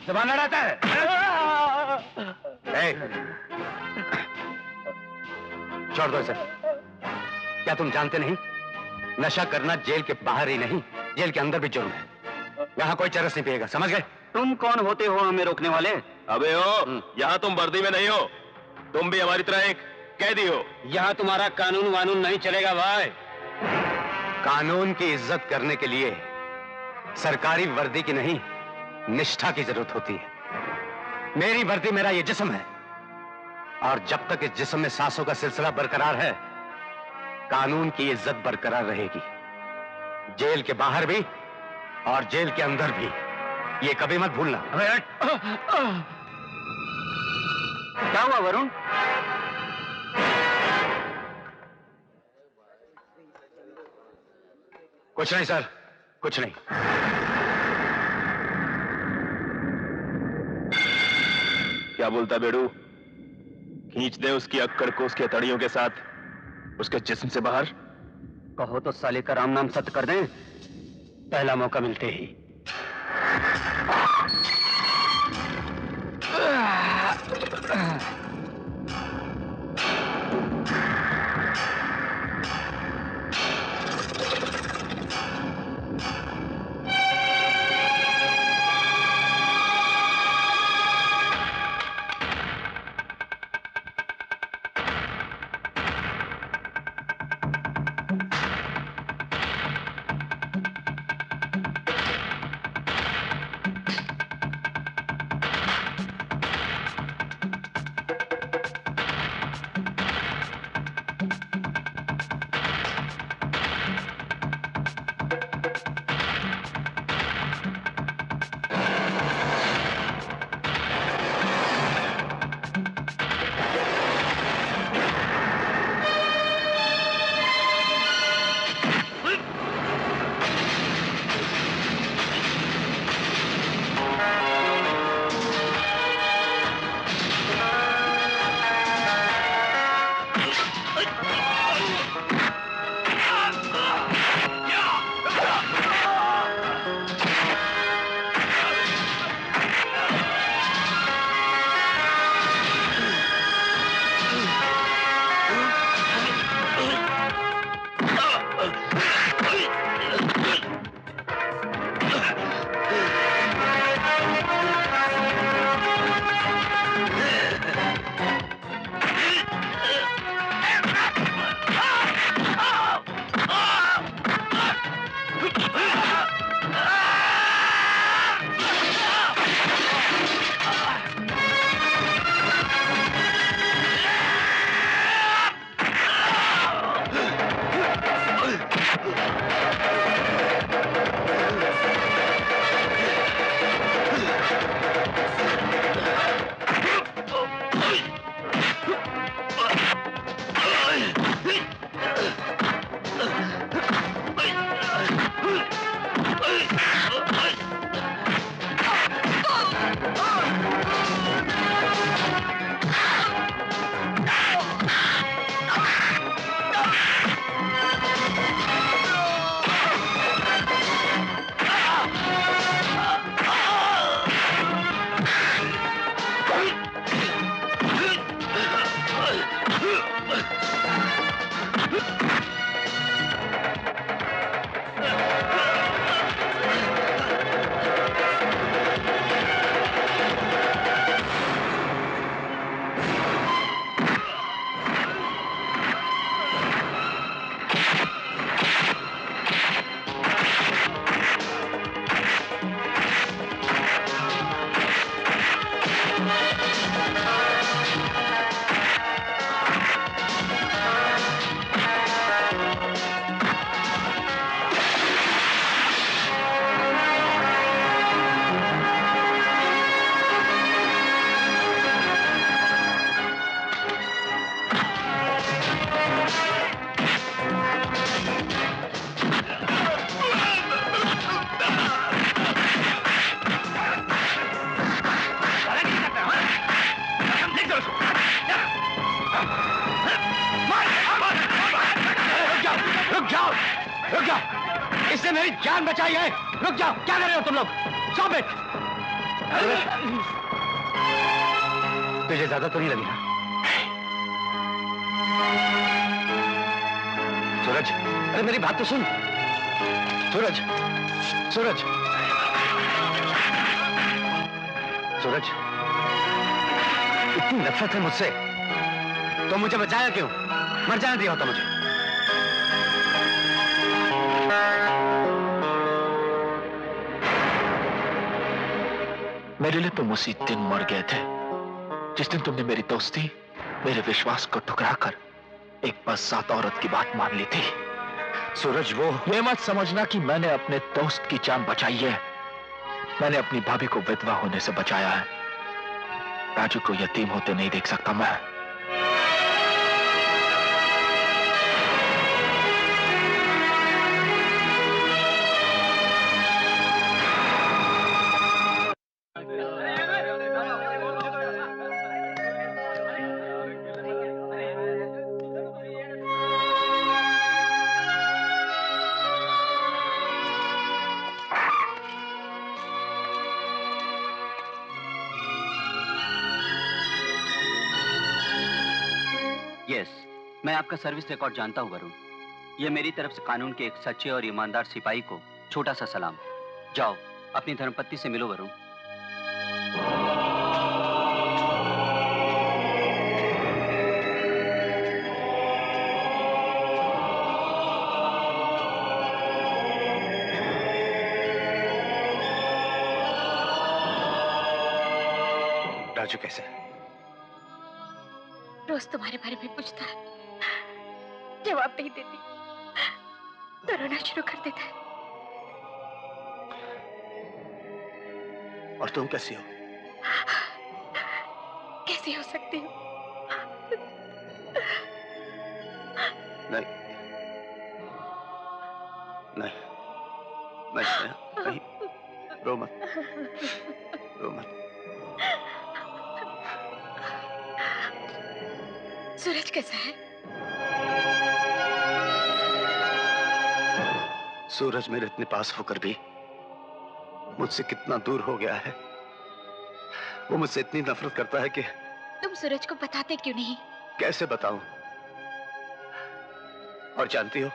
ज़बान लड़ाता है। छोड़ दो इसे। क्या तुम जानते नहीं, नशा करना जेल के बाहर ही नहीं, जेल के अंदर भी जुर्म है। यहाँ कोई चरस नहीं पिएगा, समझ गए? तुम कौन होते हो हमें रोकने वाले? अबे हो, यहाँ तुम वर्दी में नहीं हो, तुम भी हमारी तरह एक कैदी हो। यहाँ तुम्हारा कानून वानून नहीं चलेगा भाई। कानून की इज्जत करने के लिए सरकारी वर्दी की नहीं, निष्ठा की जरूरत होती है। मेरी वर्दी मेरा ये जिस्म है, और जब तक इस जिस्म में सांसों का सिलसिला बरकरार है, कानून की इज्जत बरकरार रहेगी, जेल के बाहर भी और जेल के अंदर भी। ये कभी मत भूलना। क्या हुआ वरुण? कुछ नहीं सर, कुछ नहीं। क्या बोलता बेड़ू? खींच दे उसकी अक्कड़ को उसके तड़ियों के साथ उसके जिस्म से बाहर। कहो तो साले का राम नाम सत्य कर दें, पहला मौका मिलते ही। रुक जाओ, इसने मेरी जान बचाई है। रुक जाओ, क्या कर रहे हो तुम लोग? Stop it. तुझे ज्यादा तो नहीं लगी ना? सूरज, अरे मेरी बात तो सुन। सूरज, सूरज, सूरज, इतनी नफरत है मुझसे तो मुझे बचाया क्यों? मर जाने दिया होता मुझे। मेरे लिए तुम उसी दिन मर गए थे जिस दिन तुमने मेरी दोस्ती, मेरे विश्वास को ठुकराकर एक बज़ात औरत की बात मान ली थी। सूरज, वो ये मत समझना कि मैंने अपने दोस्त की जान बचाई है। मैंने अपनी भाभी को विधवा होने से बचाया है। राजू को यतीम होते नहीं देख सकता मैं। मैं आपका सर्विस रिकॉर्ड जानता हूं वरुण। ये मेरी तरफ से कानून के एक सच्चे और ईमानदार सिपाही को छोटा सा सलाम। जाओ अपनी धर्मपत्नी से मिलो वरुण। राजू कैसे? रोज तुम्हारे बारे में पूछता है, जवाब नहीं देती तो रोना शुरू कर देता है। और तुम कैसी हो? कैसी हो सकती हूँ? नहीं, नहीं, मैं नहीं, रो मत, रो मत। सूरज कैसा है? सूरज मेरे इतने पास होकर भी मुझसे कितना दूर हो गया है। वो मुझसे इतनी नफरत करता है कि तुम सूरज को बताते क्यों नहीं? कैसे बताऊं? और जानती हो,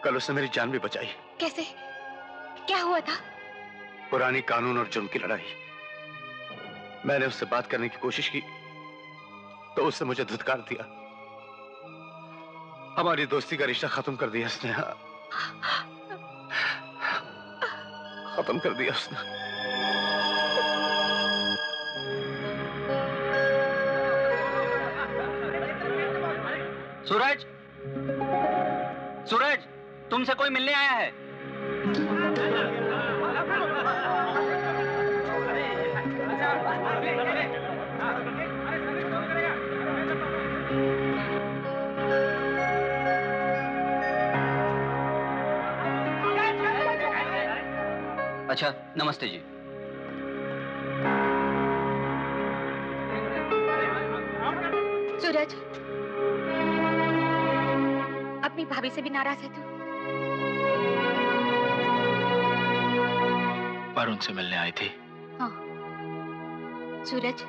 कल उसने मेरी जान भी बचाई। कैसे? क्या हुआ था? पुरानी कानून और जुर्म की लड़ाई। मैंने उससे बात करने की कोशिश की तो उसने मुझे धुतकार दिया। हमारी दोस्ती का रिश्ता खत्म कर दिया उसने। खत्म कर दिया उसने। सूरज, सूरज, तुमसे कोई मिलने आया है। अच्छा, नमस्ते जी। सूरज, अपनी भाभी से भी नाराज है तू? वरुण से मिलने आई थी। हाँ। सूरज,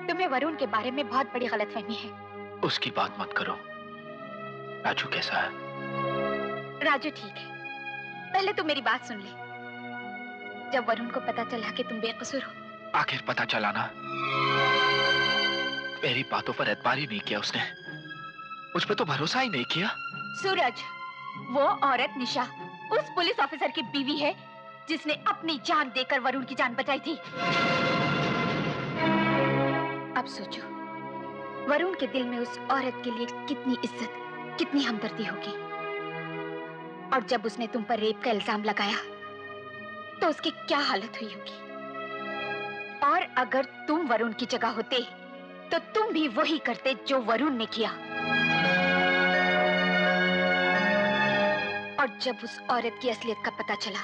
तुम्हें वरुण के बारे में बहुत बड़ी गलतफहमी है। उसकी बात मत करो। राजू कैसा है? राजू ठीक है। पहले तू मेरी बात सुन ले। जब वरुण को पता चला कि तुम बेकसूर हो। आखिर पता चला ना। मेरी बातों पर एतबार ही नहीं किया उसने। मुझ पे तो भरोसा ही नहीं किया। सूरज, वो औरत निशा उस पुलिस ऑफिसर की बीवी है जिसने अपनी जान देकर वरुण की जान बचाई थी। अब सोचो, वरुण के दिल में उस औरत के लिए कितनी इज्जत, कितनी हमदर्दी होगी। और जब उसने तुम पर रेप का इल्जाम लगाया तो उसकी क्या हालत हुई होगी। और अगर तुम वरुण की जगह होते तो तुम भी वही करते जो वरुण ने किया। और जब उस औरत की असलियत का पता चला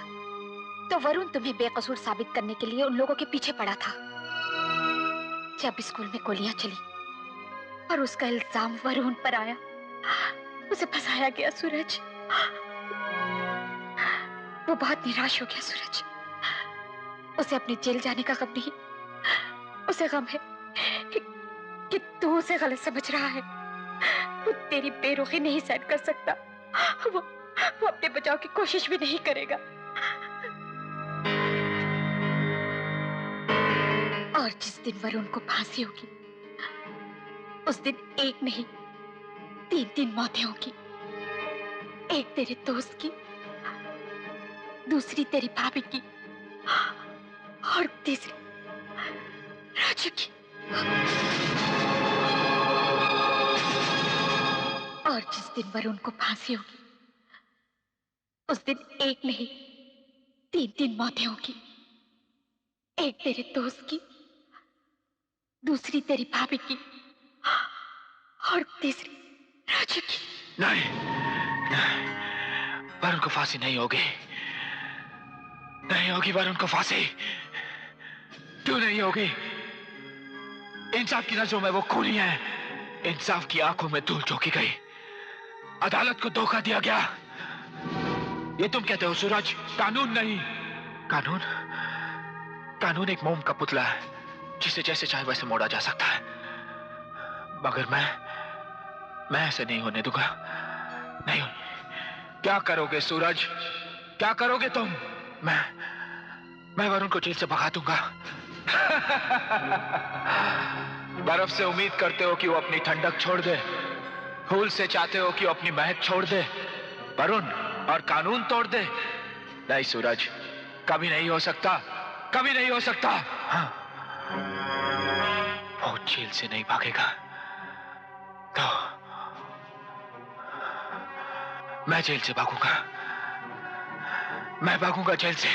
तो वरुण तुम्हें बेकसूर साबित करने के लिए उन लोगों के पीछे पड़ा था। जब स्कूल में गोलियां चली और उसका इल्जाम वरुण पर आया, उसे फंसाया गया। सूरज, वो बहुत निराश हो गया। सूरज, उसे अपने जेल जाने का गम नहीं, उसे गम है कि तू उसे गलत समझ रहा है। वो तेरी बेरुखी नहीं सहन कर सकता। वो अपने बचाव की कोशिश भी नहीं करेगा। और जिस दिन वरुण को फांसी होगी, उस दिन एक नहीं 3 मौतें होगी। एक तेरे दोस्त की, दूसरी तेरी भाभी की, और तीसरी राजू की। और जिस दिन वरुण को फांसी होगी, उस दिन एक नहीं 3 मौतें होगी। एक तेरे दोस्त की, दूसरी तेरी भाभी की, और तीसरी राजू की। नहीं, वरुण को फांसी नहीं होगी। नहीं होगी वरुण को फांसी। क्यों नहीं होगी? इंसाफ की नजरों में वो खूनी है। इंसाफ की आंखों में धूल झोंकी गई। अदालत को धोखा दिया गया। ये तुम कहते हो सूरज, कानून नहीं। कानून? कानून एक मोम का पुतला है जिसे जैसे चाहे वैसे मोड़ा जा सकता है। मगर मैं ऐसे नहीं होने दूंगा। नहीं। क्या करोगे सूरज? क्या करोगे तुम? मैं वरुण को जेल से भगा दूंगा। बर्फ से उम्मीद करते हो कि वो अपनी ठंडक छोड़ दे। फूल से चाहते हो कि वो अपनी महक छोड़ दे। वरुण और कानून तोड़ दे। नहीं सूरज, कभी नहीं हो सकता। कभी नहीं हो सकता। हाँ। वो जेल से नहीं भागेगा तो मैं जेल से भागूंगा। मैं भागूंगा जेल से।